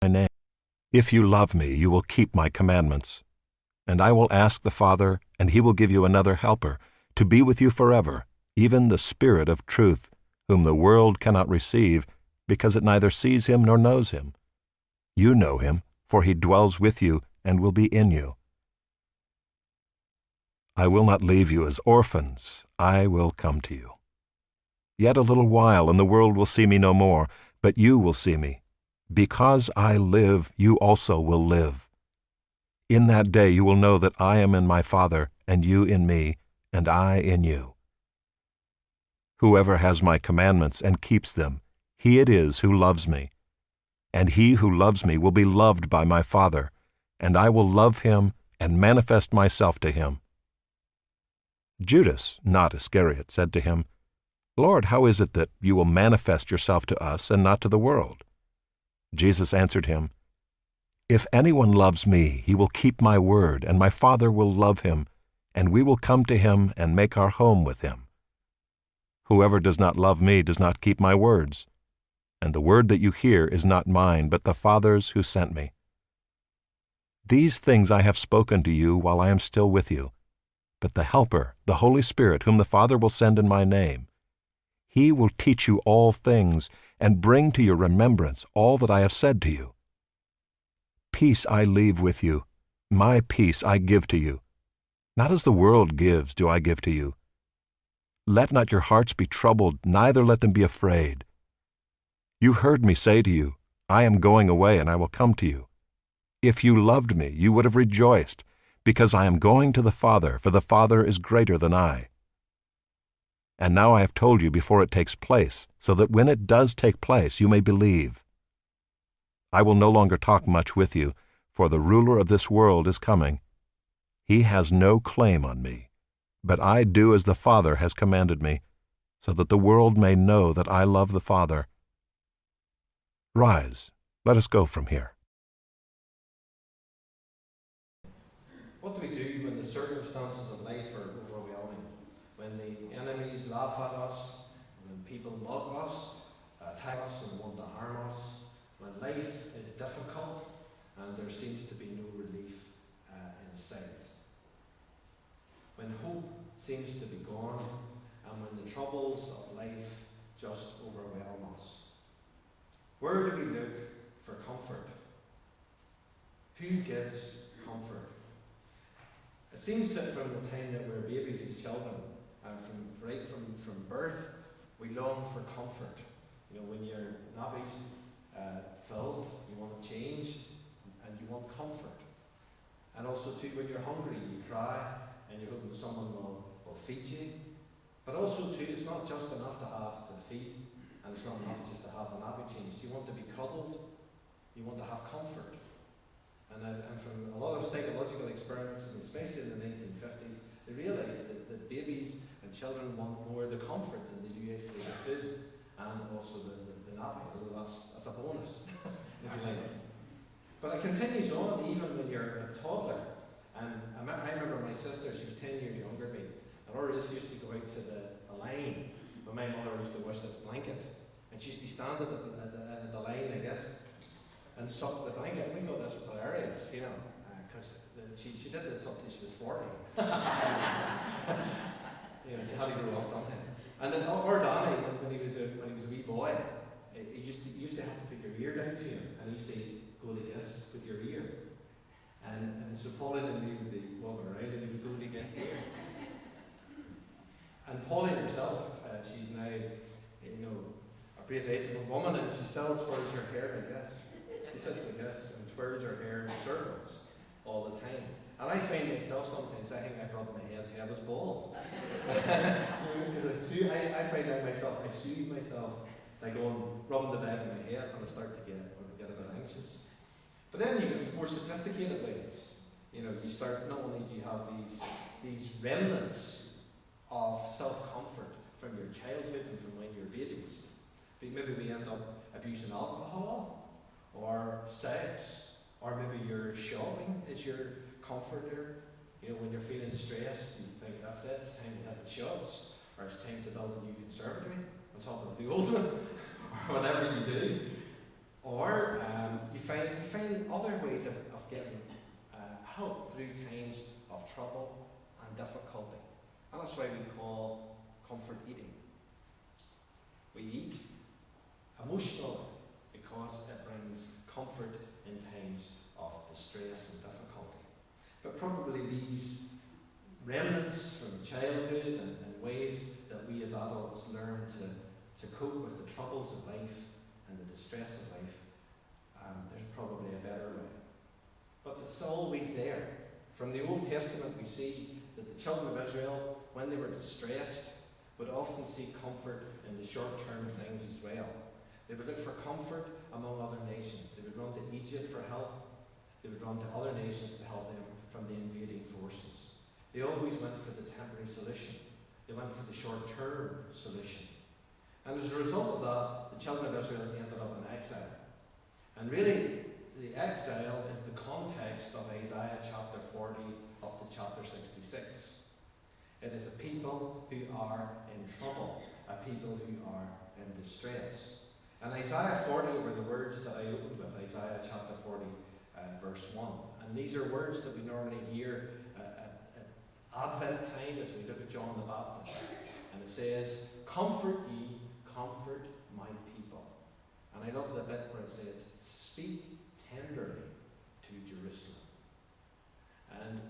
my name. If you love me, you will keep my commandments. And I will ask the Father, and he will give you another helper, to be with you forever, even the Spirit of truth, whom the world cannot receive, because it neither sees him nor knows him. You know him, for he dwells with you and will be in you. I will not leave you as orphans. I will come to you. Yet a little while, and the world will see me no more, but you will see me. Because I live, you also will live. In that day you will know that I am in my Father, and you in me, and I in you. Whoever has my commandments and keeps them, he it is who loves me. And he who loves me will be loved by my Father, and I will love him and manifest myself to him. Judas, not Iscariot, said to him, Lord, how is it that you will manifest yourself to us and not to the world? Jesus answered him, If anyone loves me, he will keep my word, and my Father will love him, and we will come to him and make our home with him. Whoever does not love me does not keep my words, and the word that you hear is not mine, but the Father's who sent me. These things I have spoken to you while I am still with you, but the Helper, the Holy Spirit, whom the Father will send in my name, he will teach you all things and bring to your remembrance all that I have said to you. Peace I leave with you, my peace I give to you. Not as the world gives do I give to you. Let not your hearts be troubled, neither let them be afraid. You heard me say to you, I am going away and I will come to you. If you loved me, you would have rejoiced, because I am going to the Father, for the Father is greater than I. And now I have told you before it takes place, so that when it does take place, you may believe. I will no longer talk much with you, for the ruler of this world is coming. He has no claim on me, but I do as the Father has commanded me, so that the world may know that I love the Father. Rise, let us go from here. What do we do when the circumstances of life are overwhelming? When the enemies laugh at us, when people mock us, attack us and want to harm us, when life is difficult and there seems to be no relief in sight. When hope seems to be gone and when the troubles of life just overwhelm us. Where do we look for comfort? Who gives comfort? It seems that from the time that we're babies as children, and from birth, we long for comfort. You know, when your nappy's filled, you want it changed, and you want comfort. And also too, when you're hungry, you cry, and you're hoping someone will feed you. But also too, it's not just enough to have the feed, and it's not enough just to have the nappy changed. You want to be cuddled, you want to have comfort. And from a lot of psychological experiments, especially in the 1950s, they realised that babies and children want more the comfort than they do actually the food and also the nappy, although that's a bonus, if you like. But it continues on even when you're a toddler. And I remember my sister, she was 10 years younger than me, and always used to go out to the line, but my mother used to wash this blanket, and she used to stand at the line, I guess, and suck the blanket. We thought this was hilarious, you know, because she did this up till she was 40. You know, she had to grow up something. And then our Danny, when he was a wee boy, you used to have to put your ear down to him, and he used to go like this with your ear. And so Pauline and me would be walking around, and he would go to get here. And Pauline herself, she's now, you know, a brave-faced woman, and she still twirls her hair like this. She sits like this and twirls her hair in circles all the time. And I find myself sometimes, I think I've rubbed my head till I was bald. Because I find out myself, I soothe myself by rubbing the back of my head when I start to get a bit anxious. But then you get more sophisticated ways. You know, you start, not only do you have these remnants of self-comfort from your childhood and from when you're babies, but maybe we end up abusing alcohol, or sex, or maybe your shopping is your comforter. You know, when you're feeling stressed, you think that's it, it's time to hit the shops, or it's time to build a new conservatory on top of the old one, or whatever you do. Or you find trouble and difficulty. And that's why we call comfort eating. We eat emotionally because it brings comfort in times of distress and difficulty. But probably these remnants from childhood and ways that we as adults learn to cope with the troubles of life and the distress of life, there's probably a better way. But it's always there. From the Old Testament we see that the children of Israel, when they were distressed, would often seek comfort in the short-term things as well. They would look for comfort among other nations. They would run to Egypt for help. They would run to other nations to help them from the invading forces. They always went for the temporary solution. They went for the short-term solution. And as a result of that, the children of Israel ended up in exile. And really, the exile is the context of Isaiah chapter 40 up to chapter 66. It is a people who are in trouble, a people who are in distress. And Isaiah 40 were the words that I opened with, Isaiah chapter 40, verse 1. And these are words that we normally hear at Advent time as we look at John the Baptist. And it says, "Comfort ye, comfort my people." And I love the bit where it says, "Speak tenderly to Jerusalem." And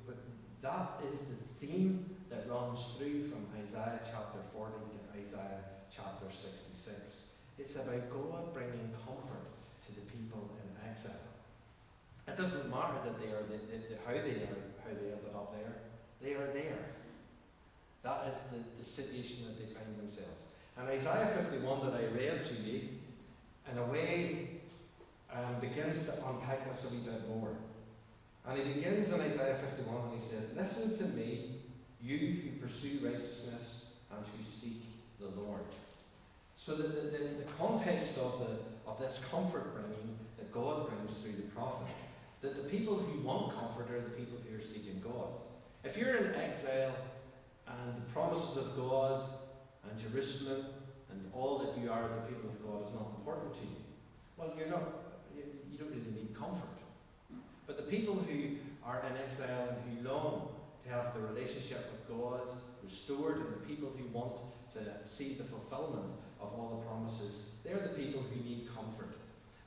but that is the theme that runs through from Isaiah chapter 40 to Isaiah chapter 66. It's about God bringing comfort to the people in exile. It doesn't matter that they are how they ended up there. They are there. That is the situation that they find themselves. And Isaiah 51 that I read to you, in a way, begins to unpack this a wee bit more. And he begins in Isaiah 51 and he says, "Listen to me, you who pursue righteousness and who seek the Lord." So the context of this comfort bringing that God brings through the prophet, that the people who want comfort are the people who are seeking God. If you're in exile and the promises of God and Jerusalem and all that you are as the people of God is not important to you, well, you don't really need comfort. But the people who are in exile and who long to have the relationship with God restored, and the people who want to see the fulfillment of all the promises, they're the people who need comfort.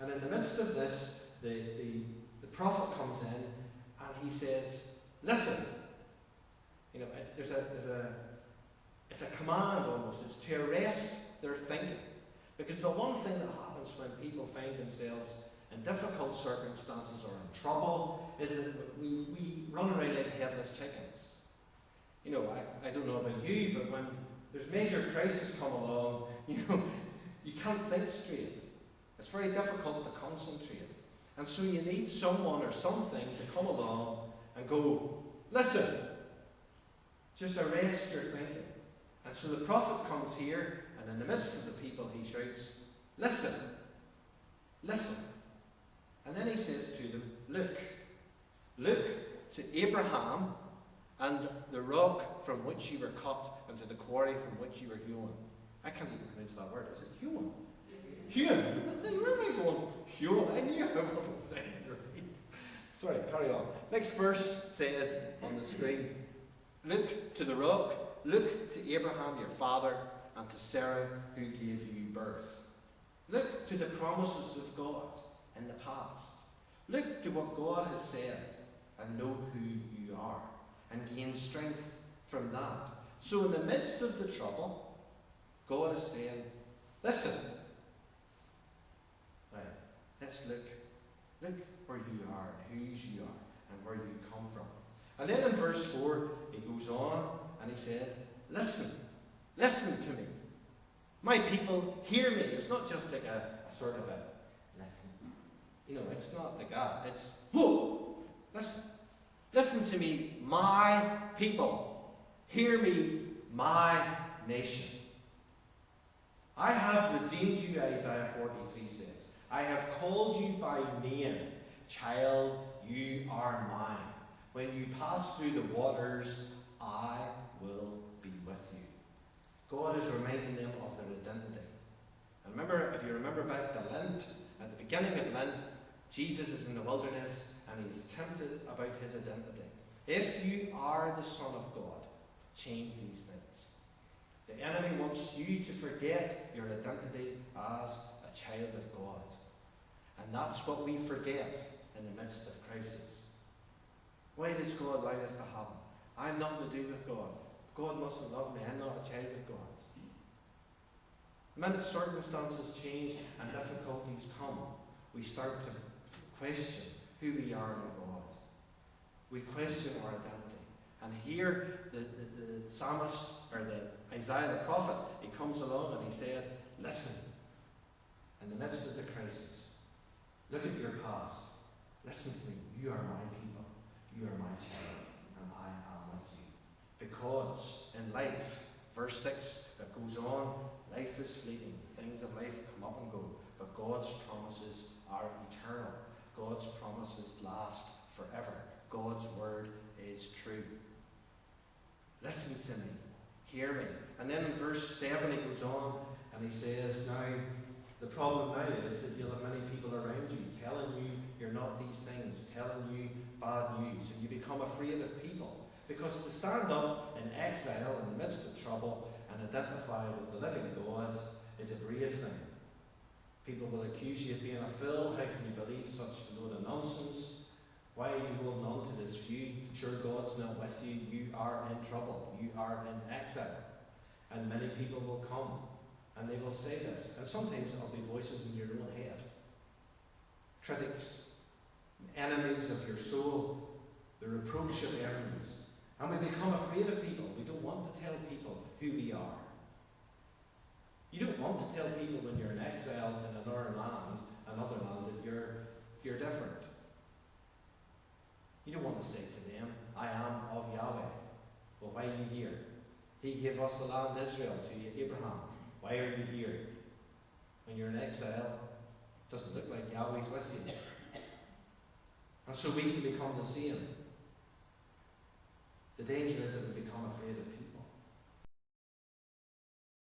And in the midst of this, the prophet comes in and he says, "Listen." You know, it's a command almost. It's to arrest their thinking. Because the one thing that happens when people find themselves in difficult circumstances or in trouble is that we run around like headless chickens. You know, I don't know about you, but when there's major crisis come along, you can't think straight. It's very difficult to concentrate. And so you need someone or something to come along and go, "Listen, just arrest your thinking." And so the prophet comes here, and in the midst of the people he shouts, "Listen, listen." And then he says to them, Look to Abraham and the rock from which you were cut, and to the quarry from which you were hewn." I can't even pronounce that word. Is it hewn? Hewn? Where am I going? Hewn? I knew I wasn't saying it right. Sorry, carry on. Next verse says on the screen, "Look to the rock, look to Abraham your father, and to Sarah who gave you birth." Look to the promises of God in the past. Look to what God has said and know who you are, and gain strength from that. So in the midst of the trouble, God is saying, "Listen, right, let's look where you are, whose you are, and where you come from." And then in verse 4, he goes on and he said, Listen to me. My people, hear me." It's not just like a sort of a listen. It's not like that. It's, "Whoa, listen. Listen to me, my people. Hear me, my nation. I have redeemed you," Isaiah 43 says. "I have called you by name. Child, you are mine. When you pass through the waters, I will be with you." God is reminding them of their identity. And remember, if you remember back to Lent, at the beginning of Lent, Jesus is in the wilderness and he's tempted about his identity. If you are the Son of God, change these things. The enemy wants you to forget your identity as a child of God. And that's what we forget in the midst of crisis. Why does God allow this to happen? I'm nothing to do with God. God mustn't love me. I'm not a child of God. The minute circumstances change and difficulties come, we start to question who we are in God. We question our identity. And here, the psalmist, or the Isaiah the prophet, he comes along and he said, listen, in the midst of the crisis, look at your past. Listen to me. You are my people. You are my child, and I am with you. Because in life, verse 6, it goes on, life is fleeting. The things of life come up and go. But God's promises are eternal. God's promises last forever. God's word is true. Listen to me. Hear me. And then in verse 7 he goes on and he says, now, the problem now is that you'll have many people around you telling you you're not these things, telling you bad news, and you become afraid of people. Because to stand up in exile in the midst of trouble and identify with the living God is a brave thing. People will accuse you of being a fool. How can you believe such a load of nonsense? Why are you holding on to this view? Sure, God's not with you. You are in trouble. You are in exile. And many people will come and they will say this. And sometimes it'll be voices in your own head. Critics, enemies of your soul, the reproach of enemies. And we become afraid of people. We don't want to tell people who we are. You don't want to tell people when you're in exile in another land, that you're different. You don't want to say to them, I am of Yahweh. Well, why are you here? He gave us the land Israel to Abraham. Why are you here? When you're in exile, it doesn't look like Yahweh's with you. And so we can become the same. The danger is that we become afraid of people.